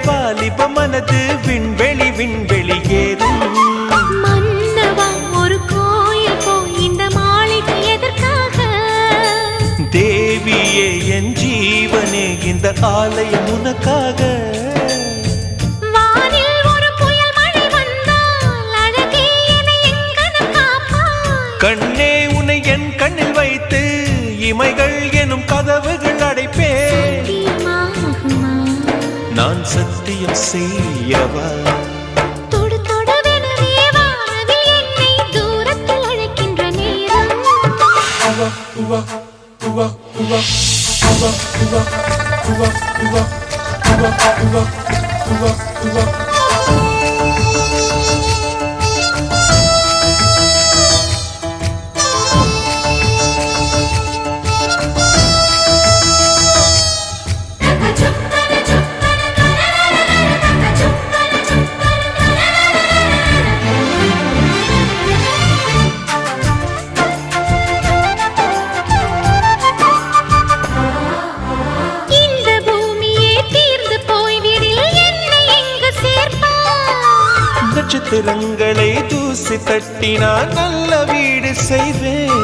வாலிப மனது விண்வெளி விண்வெளி ஏறும். மன்னவா ஒரு கோயில் போய் இந்த மாளிகை எதற்காக? தேவியே என் ஜீவனே இந்த ஆலயம் உனக்காக. வானில் ஒரு புயல் மழை வந்தால் அழகே என்னை எங்கனம் காப்பாய். கண்ணே உன்னை என் கண்ணில் வைத்து இமைகள் எனும் கதவுகள் அடைப்பேன். நான் சத்தியம் செய்யவா? தொடு தொடுவெனவே வானவில் என்னை தூரத்தில் அழைக்கின்ற நேரம். நட்சத்திரங்களை தூசி தட்டினால் நல்ல வீடு செய்வேன்.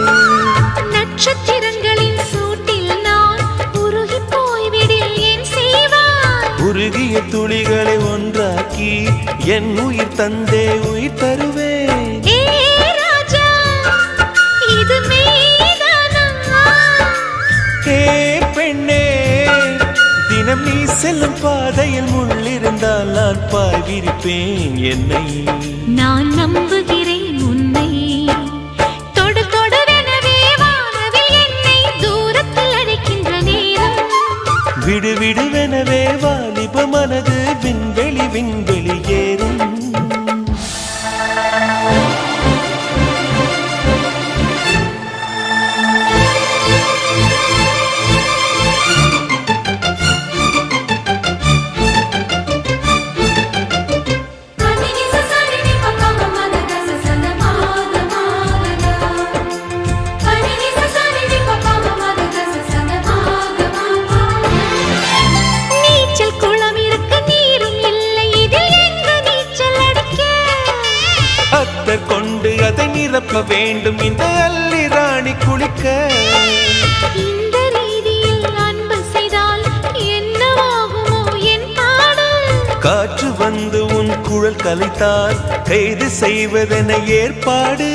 நட்சத்திரங்களின் சூட்டில் நான் உருகி போய்விடில் ஏன் செய்வாய்? உருகிய துளிகளை ஒன்றாக்கி என் உயிர் தந்தே உயிர் தருவேன். ஏ ராஜா, இது மெய்தானா? ஏ பெண்ணே, தினம் நீ செல்லும் பாதையில் முள்ளிருந்தால் நான் பாய் விரிப்பேன் என்னை. நான் நம்புகிறேன் உன்னை. தொடு தொடுவெனவே வானவில் என்னை தூரத்தில் அழைக்கின்ற நேரம். விடு விடுவெனவே வாலிப மனது விண்வெளி விண்வெளி ஏறும். கொண்டு அதை நிரப்ப வேண்டும் இந்த அல்லி ராணி குளிக்க. இந்த ரீதியில் அன்பு செய்தால் என்னவாகுமோ என் பாடல்? காற்று வந்து உன் குழல் கலைத்தால் கைது செய்வதென ஏற்பாடு.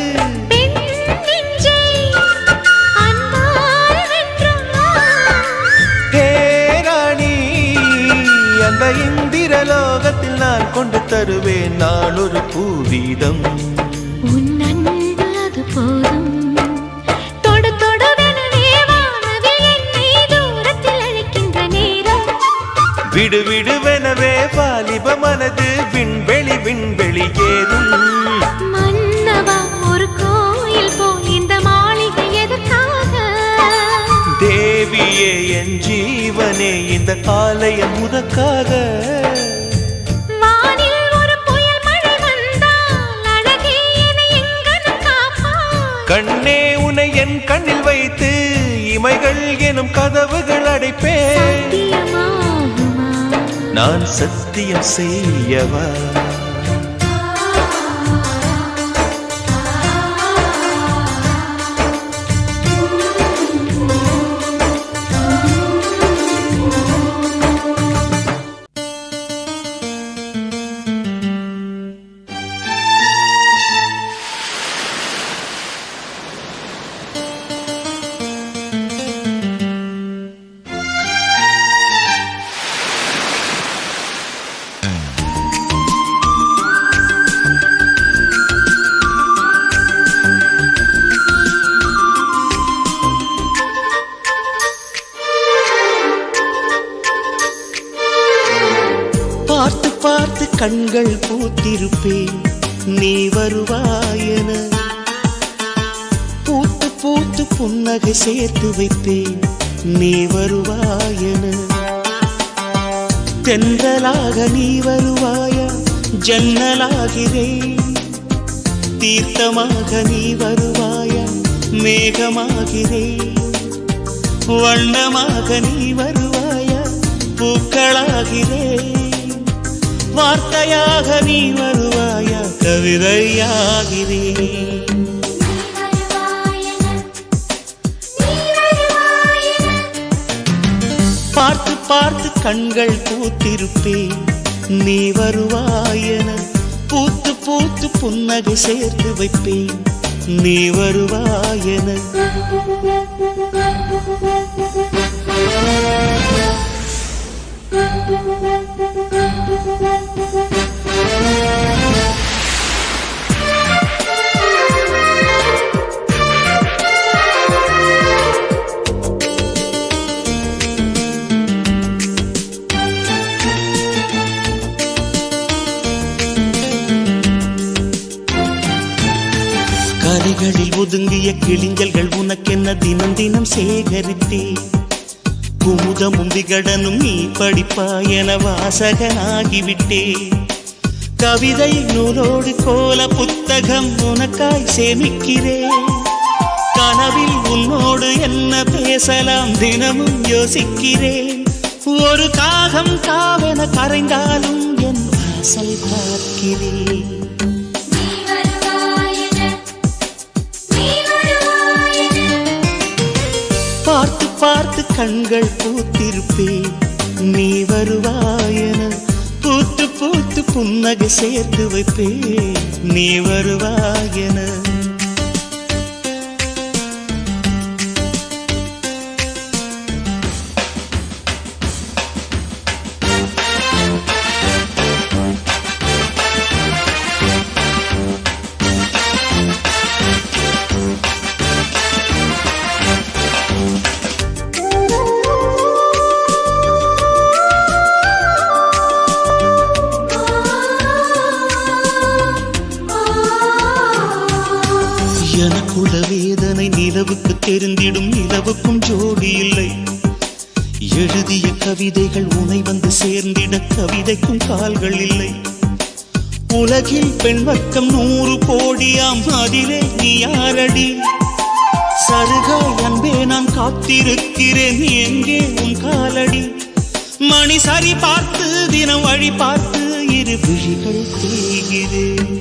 ஹே ராணி, அந்த இந்திரலோகத்தில் நான் கொண்டு தருவேன் நான் ஒரு பூவீதம். உன் அன்பு அது போதும். தொடு தொடுவெனவே வானவில் என்னை தூரத்தில் அழைக்கின்ற நேரம். விடு விடுவெனவே வாலிப மனது விண்வெளி விண்வெளி ஏறும். மன்னவா ஒரு கோயில் போய் இந்த மாளிகை எதற்காக? தேவியே என் ஜீவனே இந்த ஆலயம் உனக்காக. கண்ணே உன்னை என் கண்ணில் வைத்து இமைகள் எனும் கதவுகள் அடைப்பேன். நான் சத்தியம் செய்யவா? பார்த்து பார்த்து கண்கள் பூத்திருப்பேன் நீ வருவாயென. பூத்து பூத்து புன்னகை சேர்த்து வைப்பேன் நீ வருவாயென. தென்றலாக நீ வருவாயா? ஜன்னலாகிறேன். தீர்த்தமாக நீ வருவாயா? மேகமாகிறேன். வண்ணமாக நீ வருவாயா? பூக்களாகிறேன். வார்த்தையாக நீ வருவாயா கவிதையாகிறேன். பார்த்து பார்த்து கண்கள் பூத்திருப்பேன் நீ வருவாயென, பூத்து பூத்து புன்னகை சேர்த்து வைப்பேன் நீ வருவாயென. கரைகளில் ஒதுங்கிய கிளிஞ்சல்கள் உனக்கென்ன தினம் தினம் சேகரித்தேன். குமுதமும் விகடனும் நீ படிப்பாய் என வாசகனாகிவிட்டேன். கவிதை நூலோடு கோல புத்தகம் உனக்காய் சேமிக்கிறேன். கனவில் உன்னோடு என்ன பேசலாம் தினமும் யோசிக்கிறேன். ஒரு காகம் காவென கரைந்தாலும் என் வாசல் பார்க்கிறேன். பார்த்து பார்த்து கண்கள் பூத்திருப்பேன் நீ வருவாயென, பூத்து பூத்து புன்னகை சேர்த்து வைப்பேன் நீ வருவாயென. எனக்குள்ள வேதனை நிலவுக்கு தெரிந்திடும், நிலவுக்கும் ஜோடி இல்லை. எழுதிய கவிதைகள் உனை வந்து சேர்ந்திட கவிதைக்கும் கால்கள் இல்லை. உலகில் பெண் வர்க்கம் 100 கோடியாம், அதிலே நீ யாரடி? சருகாய் அன்பே நான் காத்திருக்கிறேன், எங்கே உன் காலடி? மணி சரி பார்த்து தினம் வழி பார்த்து இரு விழிகள் தேய்கிறேன்.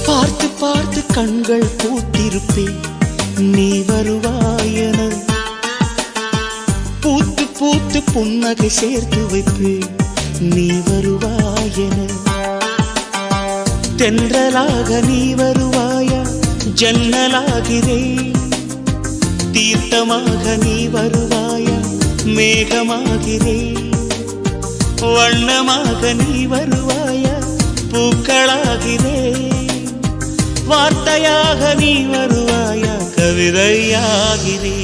பார்த்து பார்த்து கண்கள் பூத்திருப்பேன் நீ வருவாயென, பூத்து பூத்து புன்னகை சேர்த்து வைப்பேன் நீ வருவாயென. தென்றலாக நீ வருவாயா ஜன்னலாகிறேன், தீர்த்தமாக நீ வருவாயா மேகமாகிறேன். வண்ணமாக நீ வருவாயா பூக்களாகிறேன். வார்த்தையாக நீ வருவாயா கவிதையாகிறேன்.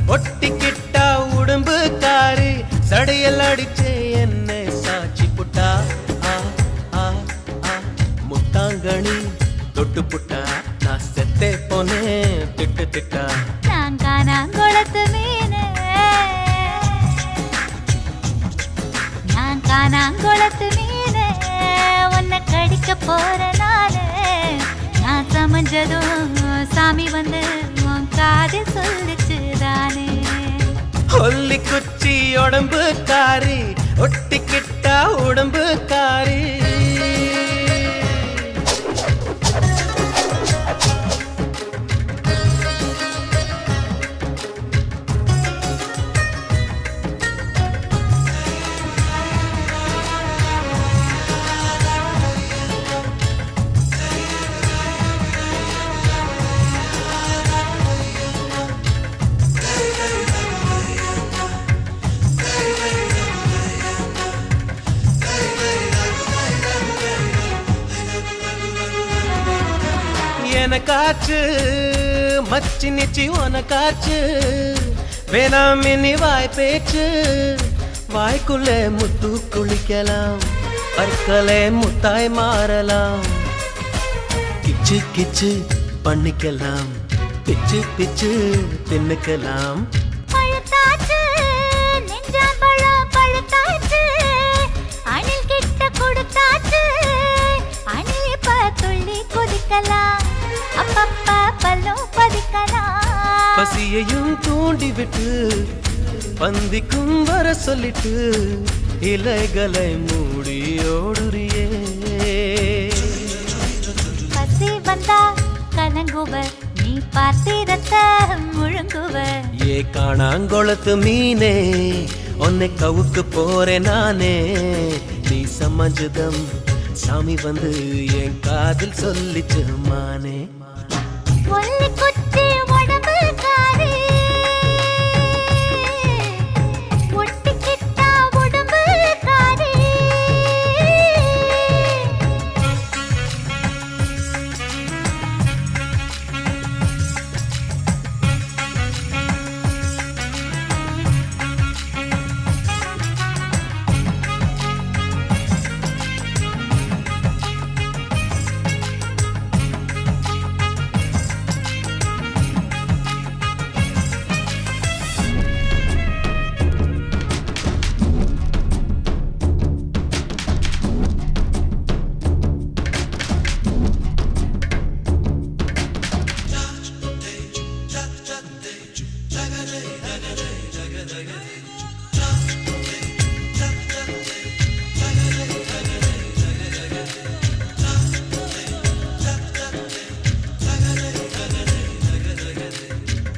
ஒட்டிக்கிட்டா உடம்புக்காரி சடையல் அடிச்சே என்ன சாட்சி புட்டா ஆ ஆ ஆ முட்டாங்கணி தொட்டு புட்டா நான் செத்தே போனேன் திட்டு திட்டா நான் காணாங்குளத்து மீனே நான் காணாங்குளத்து மீனே உன்னை கடிக்க போற நாளே நான் சமைஞ்சதும் சாமி வந்து உன் காதில் சொல்லிச்சுதானே ஒல்லி குச்சி உடம்புக்காரி ஒட்டிக்கிட்டா உடம்புக்காரி எனக்காச்சு மச்சி நிச்சி உனக்காச்சு வேணாம் இனி வாய் பேச்சு வாய்க்குள்ளே முத்து குளிக்கலாம் பற்களே முத்தாய் மாறலாம் கிச்சு கிச்சு பண்ணிக்கலாம் பிச்சு பிச்சு தின்னுக்கலாம் பழுத்தாச்சு நெஞ்சாம்பழம் பழுத்தாச்சு அணில் கிட்ட கொடுத்தாச்சு அணில் இப்ப துள்ளி குதிக்கலாம் அப்பப்பா பல்லும் பதிக்கலாம் பசியையும் தூண்டி விட்டு பந்திக்கும் வர சொல்லிட்டு இலைகளை மூடி ஓடுறியே பசி வந்தா கலங்குவ நீ பார்த்திரத்த முழுங்குவ ஏ காணாங்கொளத்து மீனே உன்னை கவுக்கு போறேன் நானே நீ சமஞ்சுதம் சாமி வந்து என் காதில் சொல்லிச்சு மானே ஒல்லி குச்சி உடம்புக்காரி ஒட்டிக்கிட்டா உடம்புக்காரி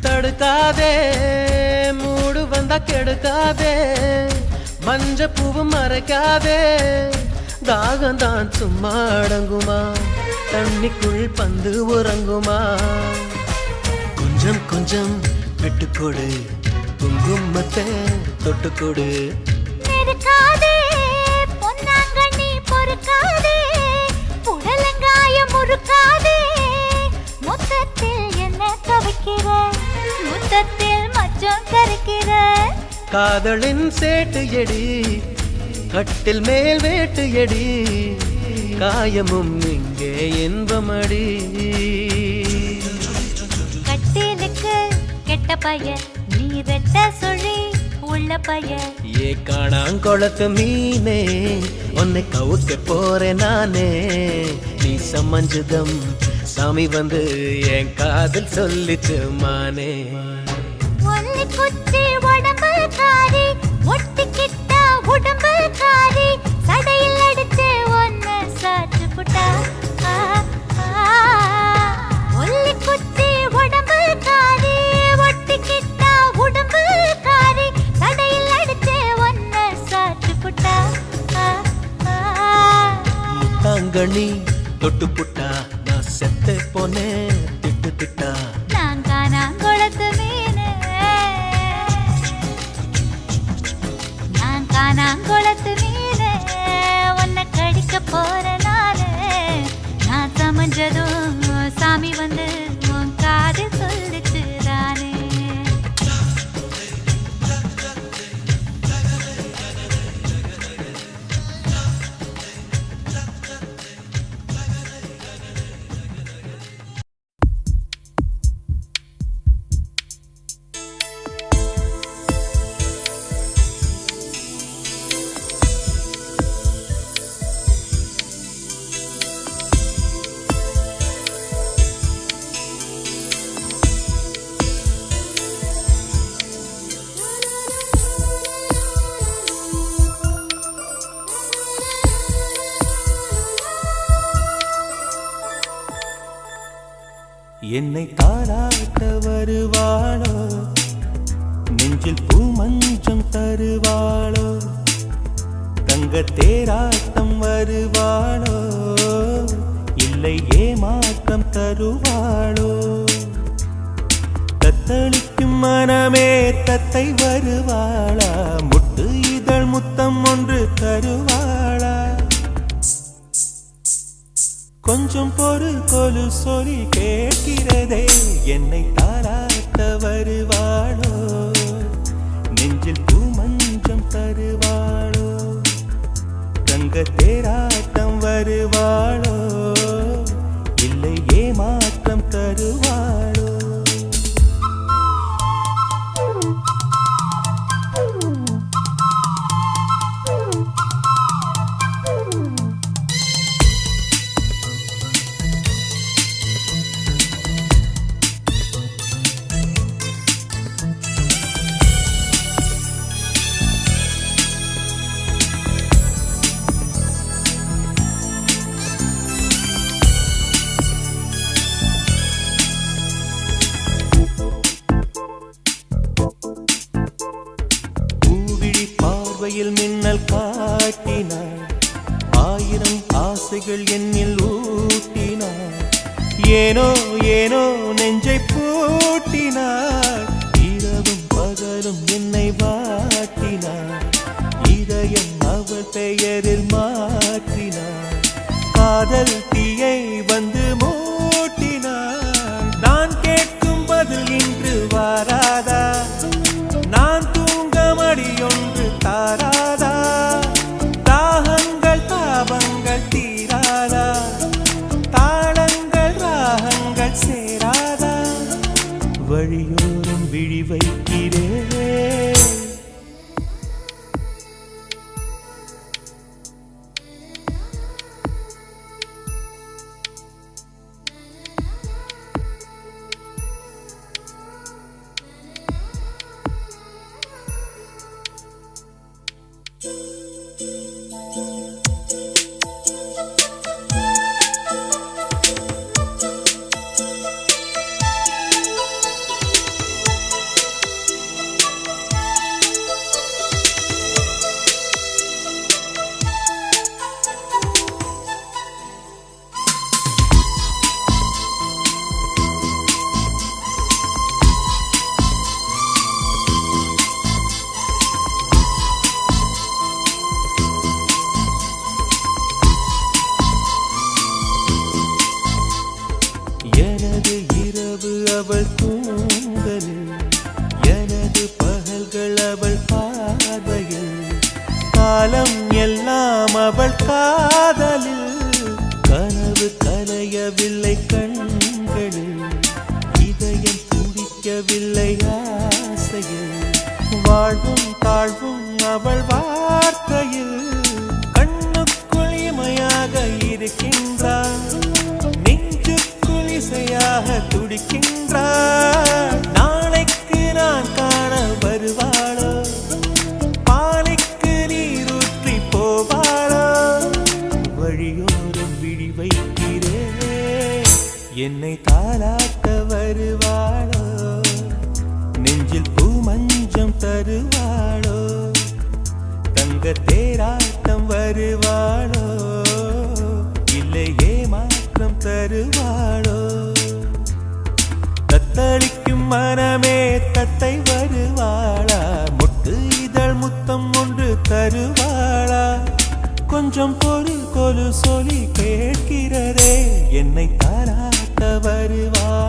தடுக்காதே மூடு வந்தா கெடுக்காதே மஞ்ச பூவு மறைக்காதே தாகம் தான் சும்மா அடங்குமா தண்ணிக்குள் பந்து உறங்குமா கொஞ்சம் கொஞ்சம் விட்டுக்கொடு குங்குமத்தை தொட்டுக்கொடு நெருக்காதே பொன்னாங்கண்ணி பொறுக்காதே புடலங்காயம் முறுக்காதே மொத்தத்தில் என்ன கவிக்கிற முத்தத்தில் மச்சம் கரைக்கிற காதலின் சேட்டு எடி கட்டில் மேல் வேட்டு எடி காயமும் இங்கே இன்பமடி கட்டிலுக்கு கெட்ட பைய நீ ரெட்ட சொல்லி உள்ள பைய ஏ காணாங்கொளத்து மீனே உன்னை கவுக்க போறேன் நானே நீ சமஞ்சுதம் சாமி வந்து என் காதில் சொல்லிச்சு மானே ஒல்லி குச்சி உடம்புக்காரி ஒட்டிக்கிட்டா உடம்புக்காரி சடையில் அடிச்சு ஒன்னு சாற்று புட்டா ஒல்லி குச்சி உடம்புக்காரி ஒட்டிக்கிட்டா உடம்புக்காரி சடையில் அடிச்சு ஒன்னு சாற்று புட்டா முத்தாங்கணி தொட்டு புட்டா நான் செத்து போனேன் திட்டு திட்டா நான் காணாங்குளத்து மீனே நான் காணாங்குளத்து மீனே உன்னை கடிக்க போற நாளே நான் சமைஞ்சதும் சாமி வந்து உன் காதில் சொல்லிச்சுதானே என்னை தாராட்ட வருவாளோ, நெஞ்சில் பூமஞ்சம் தருவாளோ, தங்க தேராட்டம் வருவாளோ, இல்லை ஏமாற்றம் தருவாளோ. தத்தளிக்கும் மனமே தத்தை வருவாளா, முட்டு இதழ் முத்தம் ஒன்று தருவாளா. கொஞ்சம் பொறு கொலு சொல்லி கேட்கிறதே, என்னை தாராட்ட வருவாளோ, நெஞ்சில் பூமஞ்சம் தருவாளோ, தங்க தேராட்டம் வருவாளோ, இல்லை ஏமாற்றம் தருவாளோ. பார்வையில் மின்னல் காட்டினாள், ஆயிரம் ஆசைகள் என்னில் ஊட்டினாள், ஏனோ ஏனோ நெஞ்சை பூட்டினாள், இரவும் பகலும் என்னை வாட்டினாள், இதயம் அவள் பெயரில் மாற்றினாள், காதல் தீயை வந்து மூட்டினாள். நான் கேட்கும் பதில் இன்று வாராதா, நான் தூங்க மடியொன்று தாராதா, தாகங்கள் தாபங்கள் தீராதா, தாளங்கள் ராகங்கள் சேராதா, வழியோரம் விழி வைக்கிறேன். எனது இரவு அவள் தூங்கலில், எனது பகல்கள் அவள் பார்வையில், காலம் எல்லாம் அவள் காதலில், கனவு கலையவில்லை கண்களில், இதயம் துடிக்கவில்லை ஆசையில், வாழ்வும் தாழ்வும் அவள் வார்த்தையில், கண்ணுக்குள் இமையாக இருக்கின்றாள், இசையாக துடிக்கின்றாள். நாளைக்கு நான் காண வருவாளோ, பாலைக்கு நீரூற்றி போவாளோ, வழியோரம் விழி வைக்கிறேன். என்னை தாலாட்ட வருவாளோ, நெஞ்சில் பூமஞ்சம் தருவாளோ, தங்க தேராட்டம் வருவாளோ, இல்லை ஏமாற்றம் தருவாளோ. தத்தளிக்கும் மனமே தத்தை வருவாளா, முட்டு இதழ் முத்தம் ஒன்று தருவாளா. கொஞ்சம் பொறு கொலு சொல்லி கேட்கிறதே, என்னை தாராட்ட வருவாளா.